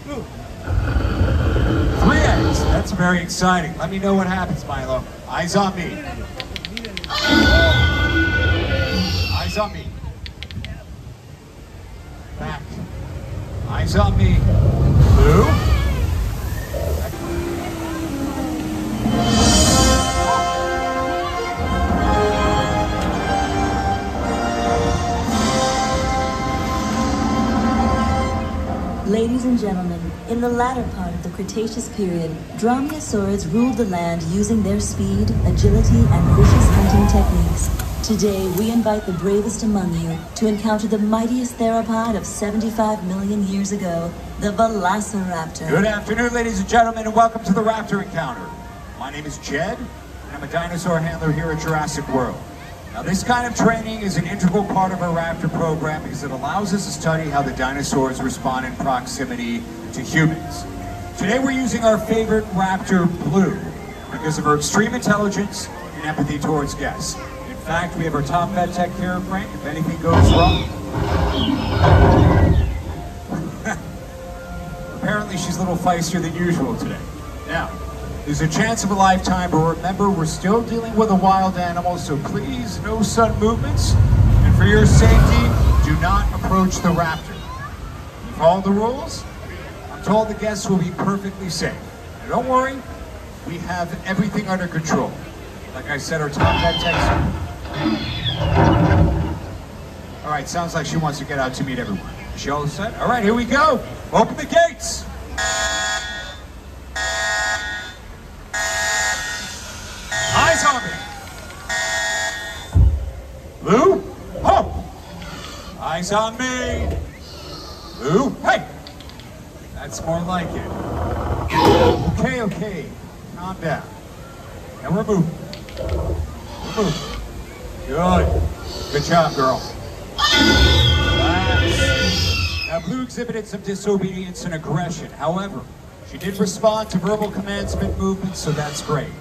Ooh. 3 eggs. That's very exciting. Let me know what happens, Milo. Eyes on me. Eyes on me. Back. Eyes on me. Blue. Ladies and gentlemen, in the latter part of the Cretaceous period, dromaeosaurids ruled the land using their speed, agility, and vicious hunting techniques. Today, we invite the bravest among you to encounter the mightiest theropod of 75 million years ago, the Velociraptor. Good afternoon, ladies and gentlemen, and welcome to the Raptor Encounter. My name is Jed, and I'm a dinosaur handler here at Jurassic World. Now, this kind of training is an integral part of our Raptor program because it allows us to study how the dinosaurs respond in proximity to humans. Today, we're using our favorite Raptor, Blue, because of her extreme intelligence and empathy towards guests. In fact, we have our top vet tech here, Frank, if anything goes wrong. Apparently, she's a little feistier than usual today. Now, there's a chance of a lifetime, but remember, we're still dealing with a wild animal, so please, no sudden movements. And for your safety, do not approach the raptor. You follow the rules? I'm told the guests will be perfectly safe. Now, don't worry, we have everything under control. Like I said, our top vet techs. All right, sounds like she wants to get out to meet everyone. Is she all set? All right, here we go. Open the gates. Eyes on me. Blue, oh. Eyes on me. Blue, hey. That's more like it. Okay. Calm down. Now we're moving. Good job, girl. Relax. Now, Blue exhibited some disobedience and aggression. However, she did respond to verbal commands mid-movement, so that's great.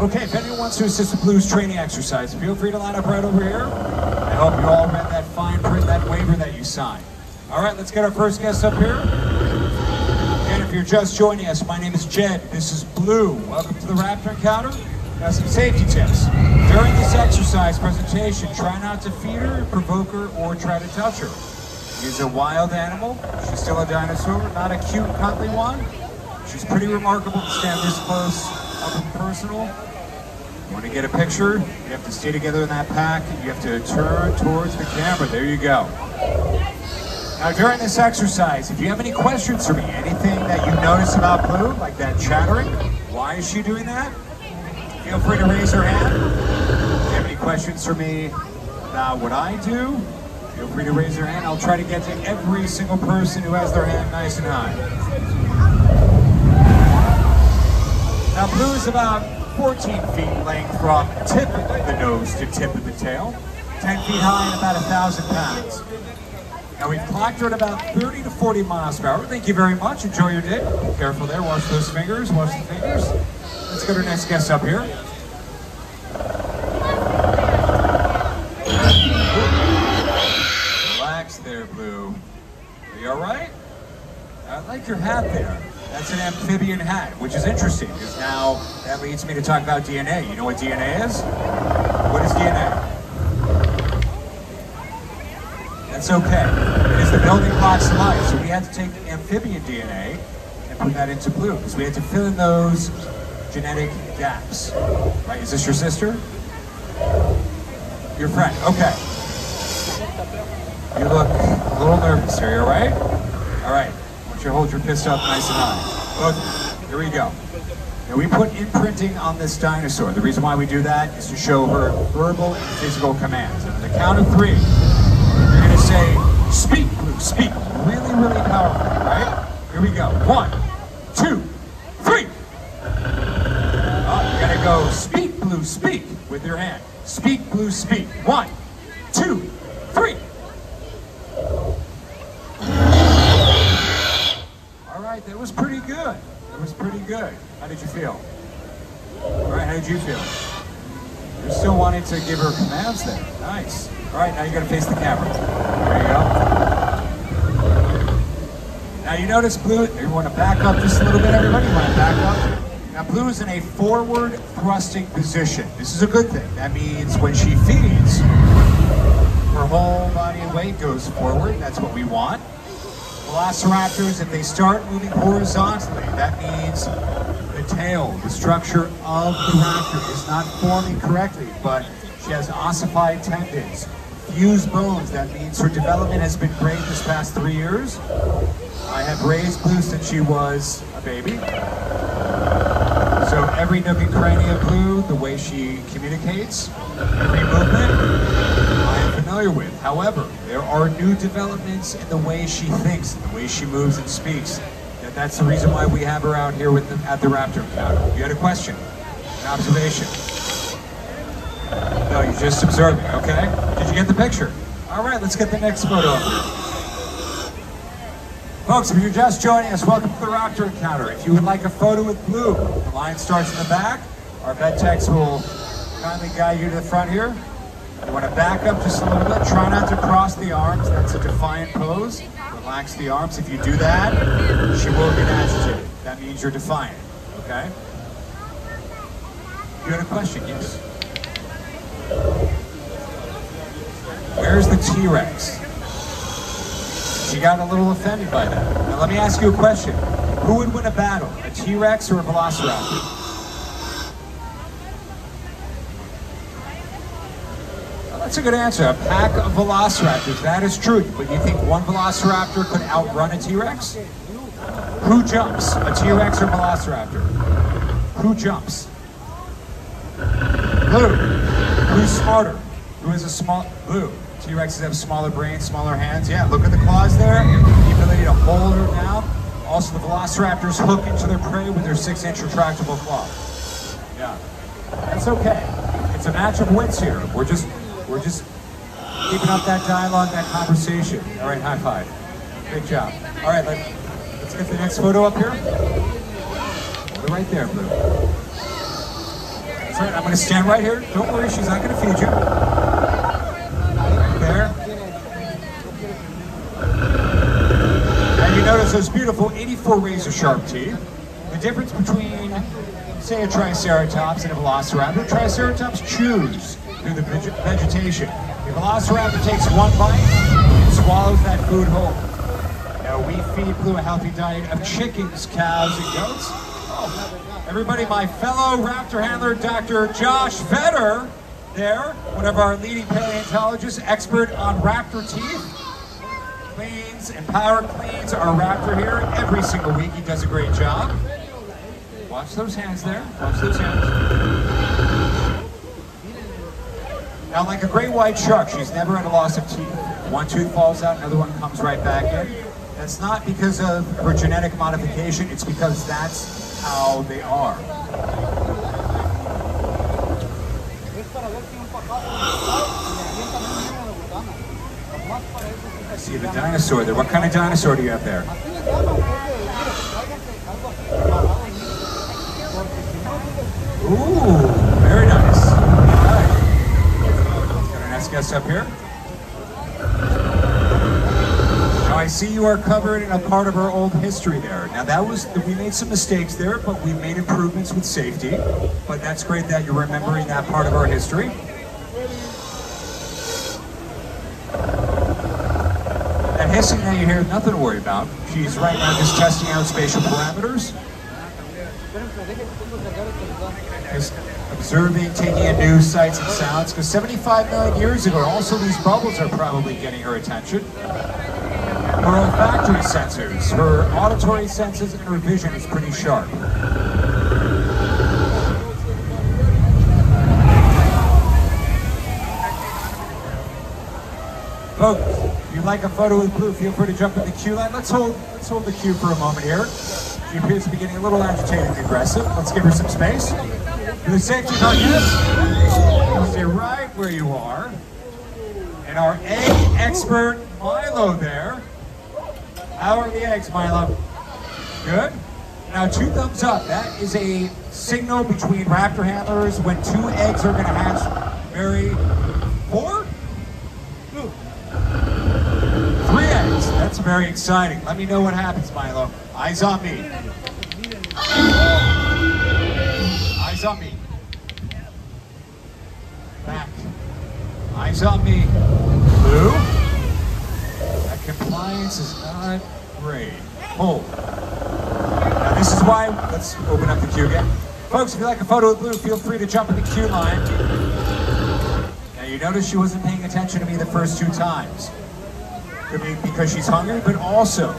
Okay, if anyone wants to assist with Blue's training exercise, feel free to line up right over here. I hope you all read that fine print, that waiver that you signed. All right, let's get our first guest up here. And if you're just joining us, my name is Jed. This is Blue. Welcome to the Raptor Encounter. Now, some safety tips. During this exercise presentation, try not to feed her, provoke her, or try to touch her. She's a wild animal. She's still a dinosaur, not a cute, cuddly one. She's pretty remarkable to stand this close, up and personal. You want to get a picture? You have to stay together in that pack. You have to turn towards the camera. There you go. Now, during this exercise, if you have any questions for me, anything that you notice about Blue, like that chattering, why is she doing that? Feel free to raise her hand. If you have any questions for me about what I do, feel free to raise your hand. I'll try to get to every single person who has their hand nice and high. Now, Blue is about 14 feet in length from tip of the nose to tip of the tail, 10 feet high and about 1,000 pounds. Now, we've clocked her at about 30 to 40 miles per hour. Thank you very much. Enjoy your day. Careful there. Watch those fingers. Watch the fingers. Let's get our next guest up here. Relax there, Blue. Are you all right? I like your hat there. That's an amphibian hat, which is interesting, because now that leads me to talk about DNA. You know what DNA is? What is DNA? That's okay. It is the building blocks of life. So we had to take amphibian DNA and put that into Blue, because we had to fill in those genetic gaps. Right, is this your sister? Your friend, okay. You look a little nervous. Are you all right? All right. I want you to hold your fist up nice and high. Both. Here we go. Now, we put imprinting on this dinosaur. The reason why we do that is to show her verbal and physical commands. And on the count of 3, you're going to say, speak, Blue, speak. Really, really powerful, right? Here we go. 1, 2, 3. You gotta go, speak, Blue, speak, with your hand. Speak, Blue, speak. 1, 2, 3. All right, that was pretty good. That was pretty good. How did you feel? All right, how did you feel? You're still wanting to give her commands there. Nice. All right, now you gotta face the camera. There you go. Now you notice Blue, you want to back up just a little bit, everybody? You want to back up? Now Blue is in a forward thrusting position. This is a good thing. That means when she feeds, her whole body and weight goes forward. That's what we want. Velociraptors, if they start moving horizontally, that means the tail, the structure of the raptor is not forming correctly, but she has ossified tendons, fused bones. That means her development has been great this past 3 years. I have raised Blue since she was a baby. So every nook and cranny of Blue, the way she communicates, every movement, I am familiar with. However, there are new developments in the way she thinks, the way she moves and speaks. That's the reason why we have her out here at the Raptor Encounter. You had a question, an observation. No, you're just observing, okay? Did you get the picture? All right, let's get the next photo up here. Folks, if you're just joining us, welcome to the Raptor Encounter. If you would like a photo with Blue, the line starts in the back. Our vet techs will kindly guide you to the front here. You want to back up just a little bit. Try not to cross the arms. That's a defiant pose. Relax the arms. If you do that, she will get agitated. That means you're defiant, okay? You had a question, yes? Where's the T-Rex? She got a little offended by that. Now let me ask you a question. Who would win a battle, a T-Rex or a Velociraptor? Well, that's a good answer. A pack of Velociraptors, that is true. But you think one Velociraptor could outrun a T-Rex? Who jumps, a T-Rex or Velociraptor? Who jumps? Blue. Who's smarter? Who has a small... Blue. T-Rexes have smaller brains, smaller hands. Yeah, look at the claws there. The ability to hold her down. Also, the Velociraptors hook into their prey with their 6-inch retractable claw. Yeah, that's okay. It's a match of wits here. We're just keeping up that dialogue, that conversation. All right, high five. Good job. All right, let's get the next photo up here. Hold it right there, Blue. That's right. I'm going to stand right here. Don't worry, she's not going to feed you. There. And you notice those beautiful 84 razor sharp teeth. The difference between, say, a Triceratops and a Velociraptor, Triceratops chews through the vegetation. A Velociraptor takes one bite and swallows that food whole. Now we feed Blue a healthy diet of chickens, cows, and goats. Oh, everybody, my fellow raptor handler, Dr. Josh Vetter, there, one of our leading paleontologists, expert on raptor teeth, cleans and power cleans our raptor here every single week. He does a great job. Watch those hands there. Watch those hands. Now, like a great white shark, she's never at a loss of teeth. One tooth falls out, another one comes right back in. That's not because of her genetic modification. It's because that's how they are. I see the dinosaur there. What kind of dinosaur do you have there? Ooh, very nice. All right. Got our next guest up here. Now I see you are covered in a part of our old history there. Now we made some mistakes there, but we made improvements with safety. But that's great that you're remembering that part of our history. That hissing that you hear, nothing to worry about. She's right now just testing out spatial parameters. Just observing, taking in new sights and sounds, because 75 million years ago, also these bubbles are probably getting her attention. Her olfactory sensors, her auditory senses, and her vision is pretty sharp. Folks, if you'd like a photo with Blue, feel free to jump in the queue line. Let's hold the queue for a moment here. She appears to be getting a little agitated and aggressive. Let's give her some space. For the safety of our guests, stay right where you are. And our egg expert, Milo, there. How are the eggs, Milo? Good? Now, 2 thumbs up. That is a signal between raptor handlers when 2 eggs are going to hatch. 4? 3 eggs. That's very exciting. Let me know what happens, Milo. Eyes on me. Eyes on me. Back. Eyes on me. Blue. That compliance is not great. Hold. Now this is why, let's open up the queue again. Folks, if you like a photo of Blue, feel free to jump in the queue line. Now you notice she wasn't paying attention to me the first 2 times. Could be because she's hungry, but also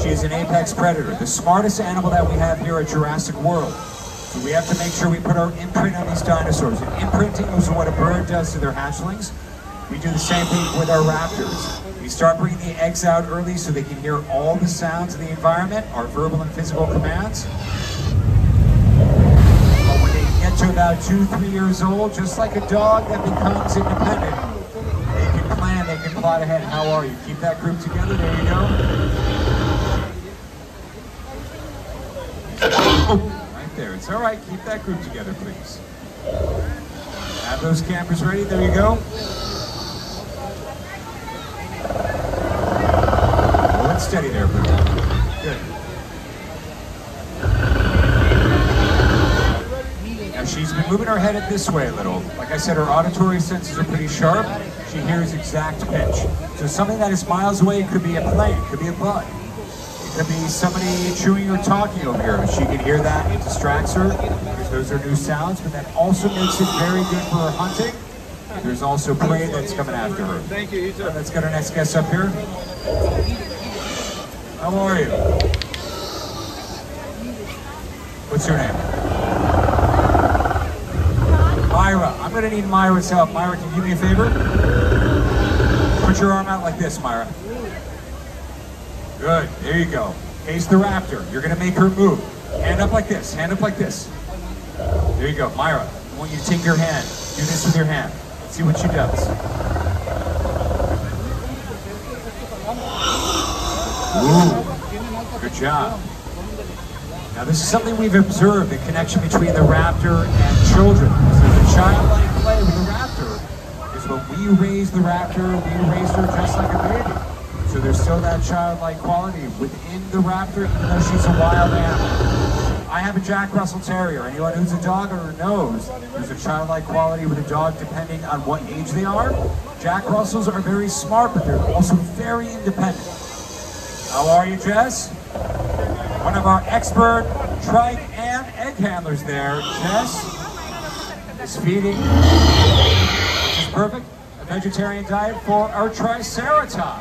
she's an apex predator, the smartest animal that we have here at Jurassic World. So we have to make sure we put our imprint on these dinosaurs. And imprinting is what a bird does to their hatchlings. We do the same thing with our raptors. We start bringing the eggs out early so they can hear all the sounds of the environment, our verbal and physical commands. But when they get to about 2-3 years old, just like a dog that becomes independent, they can plan, they can plot ahead. How are you? Keep that group together. There you go. Oh. There. It's all right. Keep that group together, please. Have those cameras ready. There you go. Hold it steady there, Blue. Good. Now she's been moving her head this way a little. Like I said, her auditory senses are pretty sharp. She hears exact pitch. So something that is miles away could be a plane, could be a bug. Could be somebody chewing or talking over here. She can hear that, it distracts her, because those are new sounds, but that also makes it very good for her hunting. There's also prey that's coming after her. Thank you. Let's get our next guest up here. How are you? What's your name? Myra. I'm going to need Myra's help. Myra, can you do me a favor? Put your arm out like this, Myra. Good, there you go. Face the raptor. You're gonna make her move. Hand up like this, hand up like this. There you go, Myra. I want you to take your hand. Do this with your hand. Let's see what she does. Ooh, good job. Now this is something we've observed, the connection between the raptor and children. So the childlike play with the raptor is when we raise the raptor, we raised her just like a baby. So there's still that childlike quality within the raptor, even though she's a wild animal. I have a Jack Russell Terrier. Anyone who's a dog owner knows there's a childlike quality with a dog depending on what age they are. Jack Russells are very smart, but they're also very independent. How are you, Jess? One of our expert trike and egg handlers there, Jess, is feeding, which is perfect, a vegetarian diet for our Triceratops.